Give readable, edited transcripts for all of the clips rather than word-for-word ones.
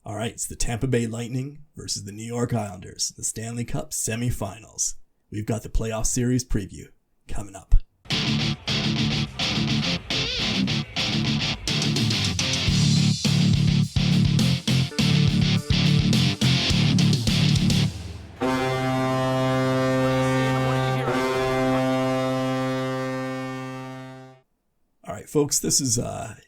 All right, it's the Tampa Bay Lightning versus the New York Islanders, the Stanley Cup semifinals. We've got the playoff series preview coming up. All right, folks, this is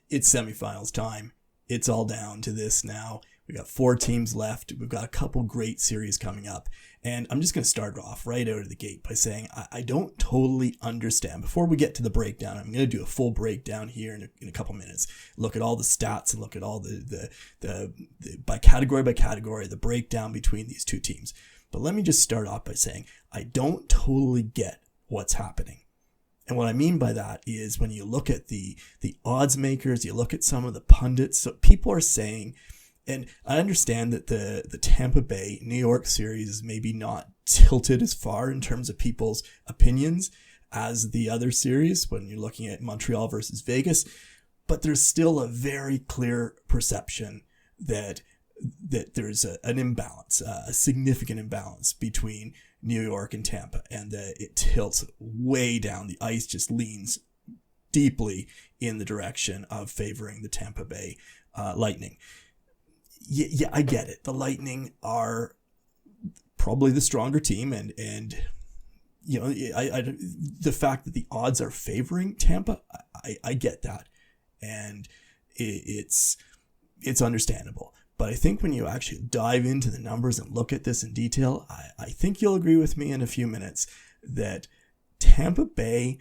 it's semifinals time. It's all down to this now. We got 4 teams left. We've got a couple great series coming up. And I'm just going to start off right out of the gate by saying I don't totally understand. Before we get to the breakdown, I'm going to do a full breakdown here in a couple minutes. Look at all the stats and look at all the by category, the breakdown between these two teams. But let me just start off by saying I don't totally get what's happening. And what I mean by that is when you look at the odds makers, you look at some of the pundits, so people are saying, and I understand that the Tampa Bay New York series is maybe not tilted as far in terms of people's opinions as the other series when you're looking at Montreal versus Vegas, but there's still a very clear perception that there's an imbalance, a significant imbalance between New York and Tampa, and that it tilts way down. The ice just leans deeply in the direction of favoring the Tampa Bay Lightning. Yeah, I get it. The Lightning are probably the stronger team, and you know, the fact that the odds are favoring Tampa, I get that, and it's understandable. But I think when you actually dive into the numbers and look at this in detail, I think you'll agree with me in a few minutes that Tampa Bay,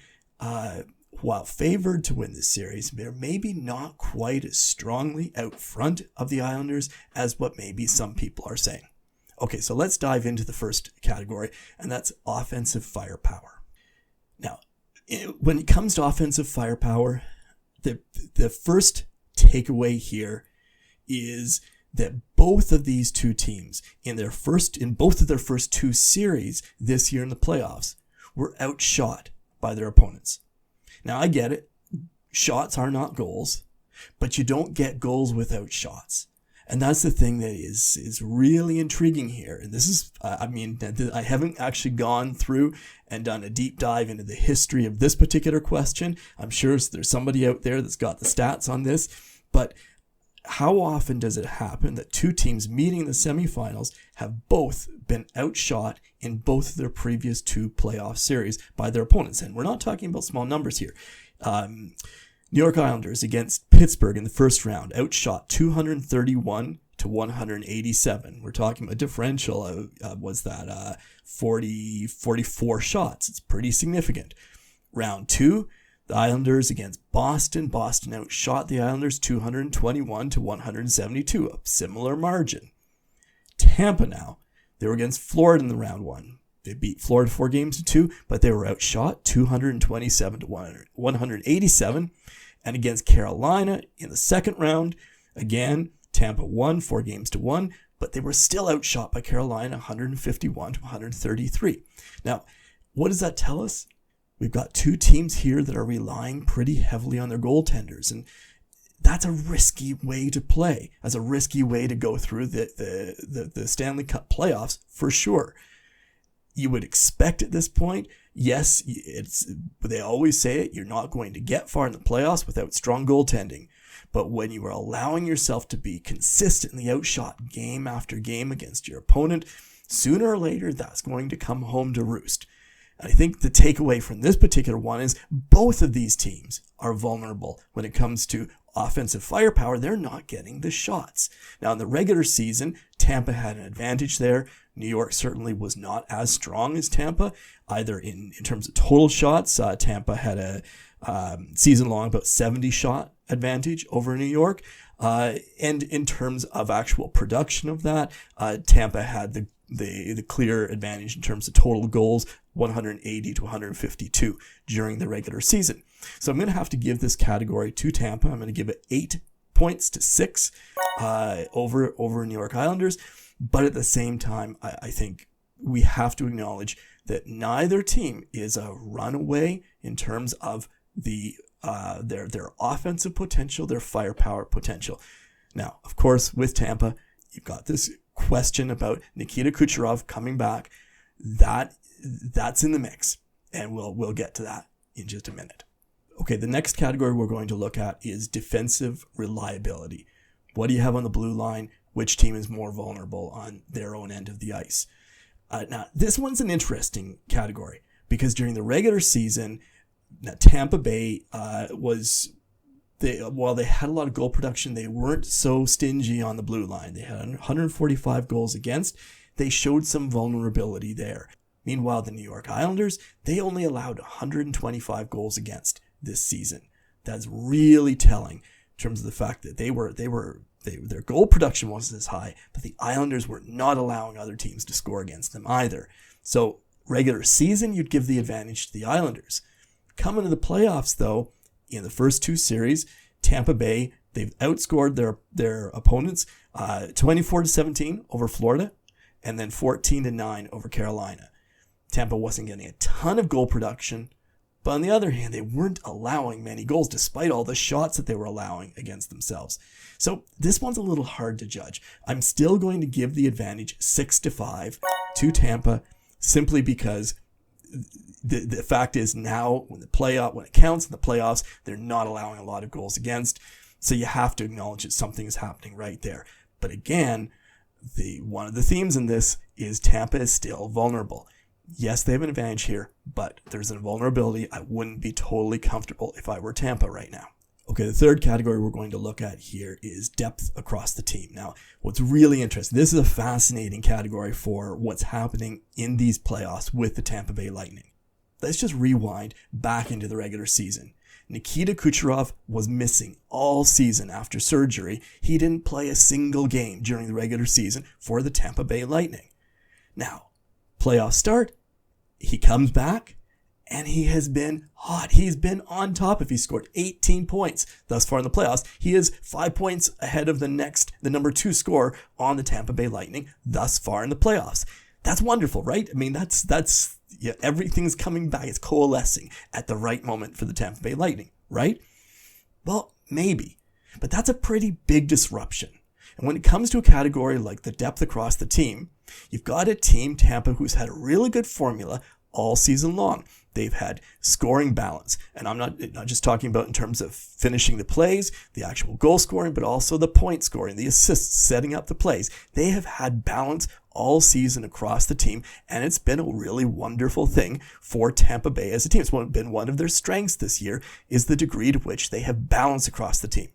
while favored to win this series, they're maybe not quite as strongly out front of the Islanders as what maybe some people are saying. Okay, so let's dive into the first category, and that's offensive firepower. Now, when it comes to offensive firepower, the first takeaway here is that both of these two teams in both of their first 2 series this year in the playoffs were outshot by their opponents. Now I get it. Shots are not goals, but you don't get goals without shots. And that's the thing that is really intriguing here. And this is, I haven't actually gone through and done a deep dive into the history of this particular question. I'm sure there's somebody out there that's got the stats on this, but how often does it happen that 2 teams meeting in the semifinals have both been outshot in both of their previous 2 playoff series by their opponents? And we're not talking about small numbers here. New York Islanders against Pittsburgh in the first round, outshot 231 to 187. We're talking a differential of 44 shots. It's pretty significant. Round 2, the Islanders against Boston. Boston outshot the Islanders 221 to 172, a similar margin. Tampa now, they were against Florida in the round 1. They beat Florida 4-2, but they were outshot 227 to 187. And against Carolina in the second round, again, Tampa won 4-1, but they were still outshot by Carolina 151 to 133. Now, what does that tell us? We've got 2 teams here that are relying pretty heavily on their goaltenders, and that's a risky way to play. That's a risky way to go through the Stanley Cup playoffs for sure. You would expect at this point, yes, they always say it, you're not going to get far in the playoffs without strong goaltending. But when you are allowing yourself to be consistently outshot game after game against your opponent, sooner or later that's going to come home to roost. I think the takeaway from this particular one is both of these teams are vulnerable when it comes to offensive firepower. They're not getting the shots. Now, in the regular season, Tampa had an advantage there. New York certainly was not as strong as Tampa, either in terms of total shots. Tampa had a season-long about 70 shot advantage over New York. And in terms of actual production of that, Tampa had the clear advantage in terms of total goals, 180 to 152 during the regular season. So I'm going to have to give this category to Tampa. I'm going to give it 8 points to 6 over New York Islanders. But at the same time, I think we have to acknowledge that neither team is a runaway in terms of their offensive potential, their firepower potential. Now, of course, with Tampa, you've got this question about Nikita Kucherov coming back. That's in the mix, and we'll get to that in just a minute. Okay, the next category we're going to look at is defensive reliability. What do you have on the blue line? Which team is more vulnerable on their own end of the ice? Now, this one's an interesting category because during the regular season, Tampa Bay while they had a lot of goal production, they weren't so stingy on the blue line. They had 145 goals against. They showed some vulnerability there. Meanwhile, the New York Islanders, they only allowed 125 goals against this season. That's really telling in terms of the fact that their goal production wasn't as high, but the Islanders were not allowing other teams to score against them either. So regular season, you'd give the advantage to the Islanders. Coming to the playoffs, though, in the first two series, Tampa Bay, they've outscored their opponents 24-17 over Florida and then 14-9 over Carolina. Tampa wasn't getting a ton of goal production, but on the other hand, they weren't allowing many goals despite all the shots that they were allowing against themselves. So this one's a little hard to judge. I'm still going to give the advantage 6-5 to Tampa simply because the fact is now when it counts in the playoffs, they're not allowing a lot of goals against. So you have to acknowledge that something is happening right there. But again, one of the themes in this is Tampa is still vulnerable. Yes, they have an advantage here, but there's a vulnerability. I wouldn't be totally comfortable if I were Tampa right now. Okay, the third category we're going to look at here is depth across the team. Now, what's really interesting, this is a fascinating category for what's happening in these playoffs with the Tampa Bay Lightning. Let's just rewind back into the regular season. Nikita Kucherov was missing all season after surgery. He didn't play a single game during the regular season for the Tampa Bay Lightning. Now, playoffs start, he comes back, and he has been hot. He's been on top. If he scored 18 points thus far in the playoffs, he is 5 points ahead of the number 2 scorer on the Tampa Bay Lightning thus far in the playoffs. That's wonderful, right? I mean, that's everything's coming back. It's coalescing at the right moment for the Tampa Bay Lightning, right? Well, maybe, but that's a pretty big disruption. And when it comes to a category like the depth across the team, you've got a team, Tampa, who's had a really good formula all season long. They've had scoring balance. And I'm not just talking about in terms of finishing the plays, the actual goal scoring, but also the point scoring, the assists, setting up the plays. They have had balance all season across the team, and it's been a really wonderful thing for Tampa Bay as a team. It's been one of their strengths this year is the degree to which they have balance across the team.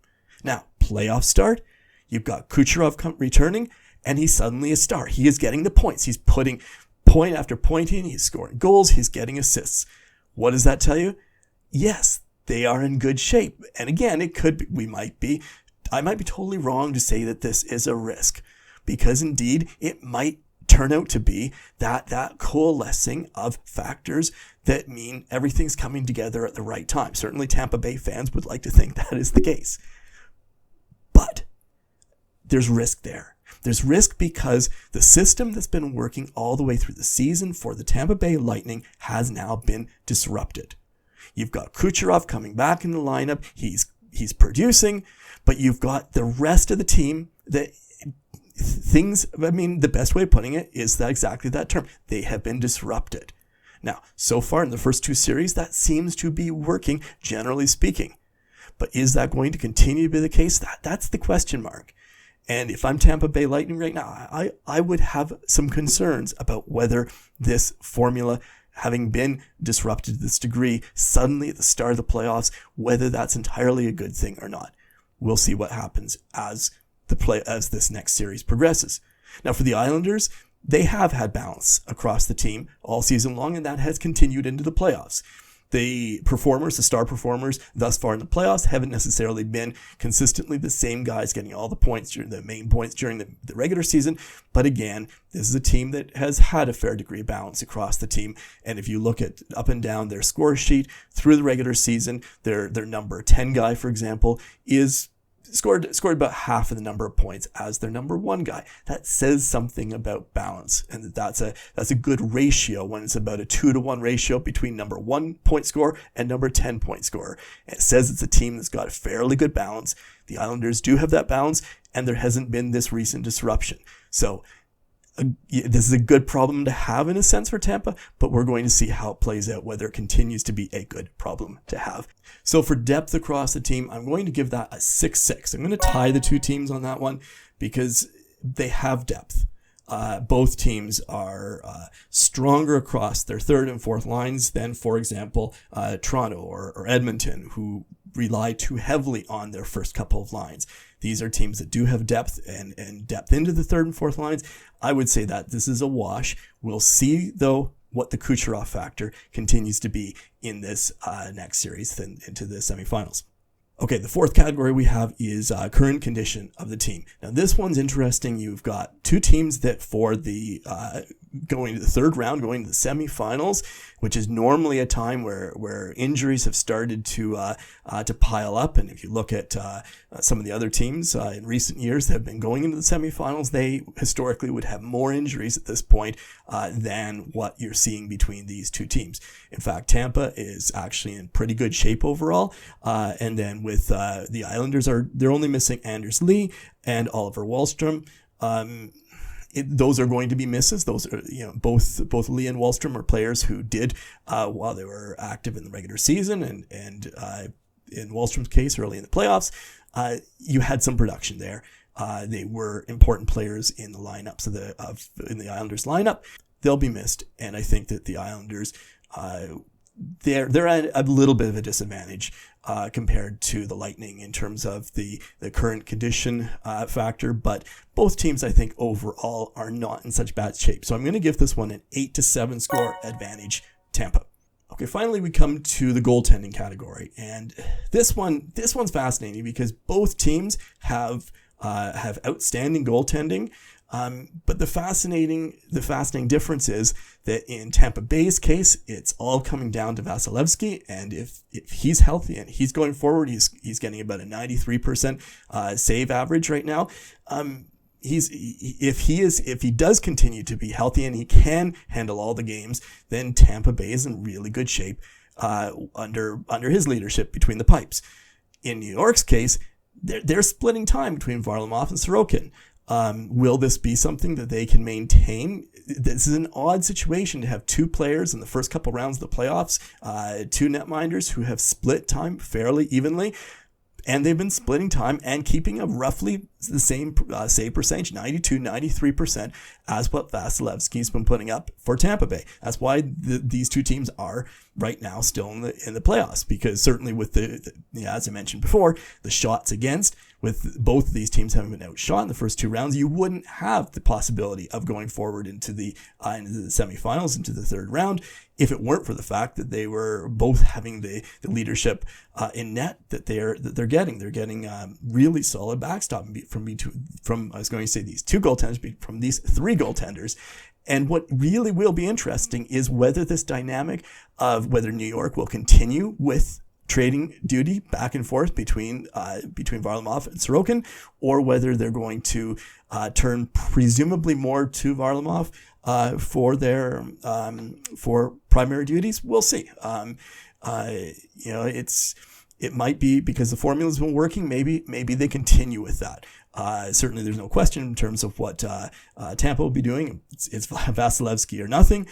Now, playoff start, you've got Kucherov returning, and he's suddenly a star. He is getting the points. He's putting point after point in. He's scoring goals. He's getting assists. What does that tell you? Yes, they are in good shape. And again, it could be, I might be totally wrong to say that this is a risk, because indeed it might turn out to be that coalescing of factors that mean everything's coming together at the right time. Certainly Tampa Bay fans would like to think that is the case. But there's risk there. There's risk because the system that's been working all the way through the season for the Tampa Bay Lightning has now been disrupted. You've got Kucherov coming back in the lineup. He's producing, but you've got the rest of the team that the best way of putting it is exactly that term. They have been disrupted. Now, so far in the first 2 series, that seems to be working, generally speaking. But is that going to continue to be the case? That's the question mark. And if I'm Tampa Bay Lightning right now, I would have some concerns about whether this formula, having been disrupted to this degree, suddenly at the start of the playoffs, whether that's entirely a good thing or not. We'll see what happens as this next series progresses. Now, for the Islanders, they have had balance across the team all season long, and that has continued into the playoffs. The star performers thus far in the playoffs haven't necessarily been consistently the same guys getting all the main points during the regular season. But again, this is a team that has had a fair degree of balance across the team. And if you look at up and down their score sheet through the regular season, their number 10 guy, for example, is scored about half of the number of points as their number 1 guy. That says something about balance, and that's a good ratio when it's about a 2-to-1 ratio between number 1 point scorer and number 10 point scorer. It says it's a team that's got a fairly good balance. The Islanders do have that balance, and there hasn't been this recent disruption. So this is a good problem to have in a sense for Tampa, but we're going to see how it plays out, whether it continues to be a good problem to have. So for depth across the team, I'm going to give that a 6-6. I'm going to tie the two teams on that one because they have depth. Both teams are stronger across their third and fourth lines than, for example, Toronto or Edmonton, who rely too heavily on their first couple of lines. These are teams that do have depth and depth into the third and fourth lines. I would say that this is a wash. We'll see, though, what the Kucherov factor continues to be in this next series into the semifinals. Okay, the fourth category we have is current condition of the team. Now, this one's interesting. You've got two teams that for the going to the third round, going to the semifinals, which is normally a time where injuries have started to pile up. And if you look at some of the other teams in recent years that have been going into the semifinals, they historically would have more injuries at this point than what you're seeing between these two teams. In fact, Tampa is actually in pretty good shape overall. And then with the Islanders, they're only missing Anders Lee and Oliver Wahlstrom. Those are going to be misses. Those are, both Lee and Wahlstrom are players who did while they were active in the regular season, and in Wahlstrom's case, early in the playoffs, you had some production there. They were important players in the lineups in the Islanders lineup. They'll be missed, and I think that the Islanders they're at a little bit of a disadvantage compared to the Lightning in terms of the current condition factor, but both teams, I think, overall are not in such bad shape. So I'm going to give this one an 8-7 score advantage, Tampa. Okay, finally we come to the goaltending category, and this one's fascinating because both teams have outstanding goaltending. But the fascinating difference is that in Tampa Bay's case, it's all coming down to Vasilevsky, and if he's healthy and he's going forward, he's getting about a 93% save average right now. If he does continue to be healthy and he can handle all the games, then Tampa Bay is in really good shape under his leadership between the pipes. In New York's case, they're splitting time between Varlamov and Sorokin. Will this be something that they can maintain? This is an odd situation to have two players in the first couple rounds of the playoffs, two netminders who have split time fairly evenly, and they've been splitting time and keeping a roughly the same save percentage, 92, 93%, as what Vasilevsky's been putting up for Tampa Bay. That's why these two teams are right now still in the playoffs, because certainly with the as I mentioned before, the shots against, with both of these teams having been outshot in the first two rounds, you wouldn't have the possibility of going forward into the semifinals, into the third round, if it weren't for the fact that they were both having the leadership in net that they're getting. They're getting really solid backstop from I was going to say these two goaltenders, from these three goaltenders. And what really will be interesting is whether this dynamic of whether New York will continue with trading duty back and forth between Varlamov and Sorokin, or whether they're going to turn presumably more to Varlamov for their for primary duties. We'll see. It might be because the formula's been working. Maybe they continue with that. Certainly, there's no question in terms of what Tampa will be doing. It's Vasilevsky or nothing.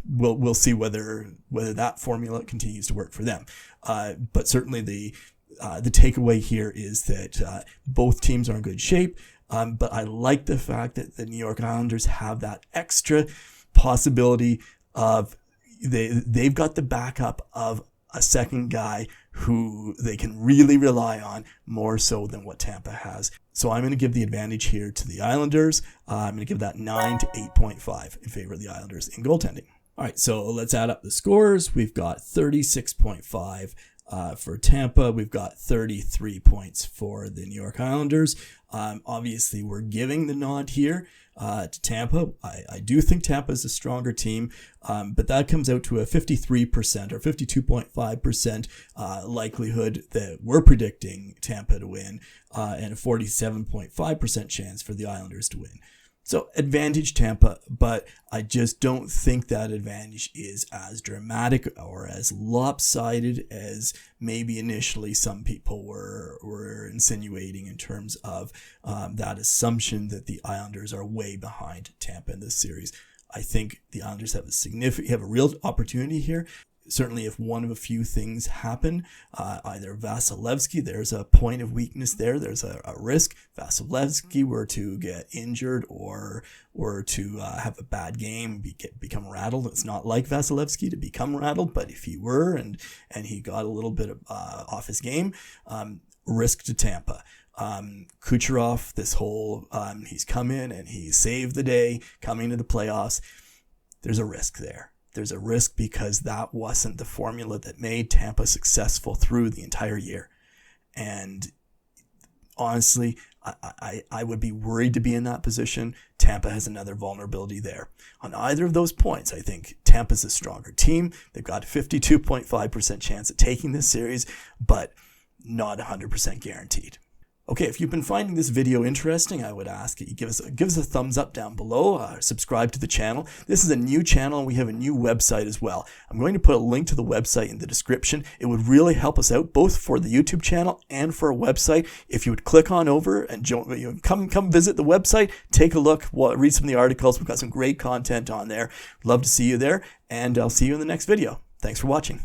We'll see whether that formula continues to work for them. But certainly the takeaway here is that both teams are in good shape. But I like the fact that the New York Islanders have that extra possibility of they've got the backup of a second guy who they can really rely on more so than what Tampa has. So I'm going to give the advantage here to the Islanders. I'm going to give that 9 to 8.5 in favor of the Islanders in goaltending. All right, so let's add up the scores. We've got 36.5 for Tampa. We've got 33 points for the New York Islanders. Obviously, we're giving the nod here to Tampa. I do think Tampa is a stronger team, but that comes out to a 53% or 52.5% likelihood that we're predicting Tampa to win, and a 47.5% chance for the Islanders to win. So advantage Tampa, but I just don't think that advantage is as dramatic or as lopsided as maybe initially some people were insinuating in terms of that assumption that the Islanders are way behind Tampa in this series. I think the Islanders have a real opportunity here. Certainly, if one of a few things happen, either Vasilevsky, there's a point of weakness there. There's a risk. Vasilevsky were to get injured or to have a bad game, become rattled. It's not like Vasilevsky to become rattled, but if he were and he got a little bit off his game, risk to Tampa. Kucherov, he's come in and he saved the day coming to the playoffs. There's a risk there. There's a risk because that wasn't the formula that made Tampa successful through the entire year. And honestly, I would be worried to be in that position. Tampa has another vulnerability there. On either of those points, I think Tampa's a stronger team. They've got a 52.5% chance of taking this series, but not 100% guaranteed. Okay, if you've been finding this video interesting, I would ask that you give us a thumbs up down below, subscribe to the channel. This is a new channel and we have a new website as well. I'm going to put a link to the website in the description. It would really help us out both for the YouTube channel and for our website. If you would click on over and come visit the website, take a look, read some of the articles. We've got some great content on there. Love to see you there, and I'll see you in the next video. Thanks for watching.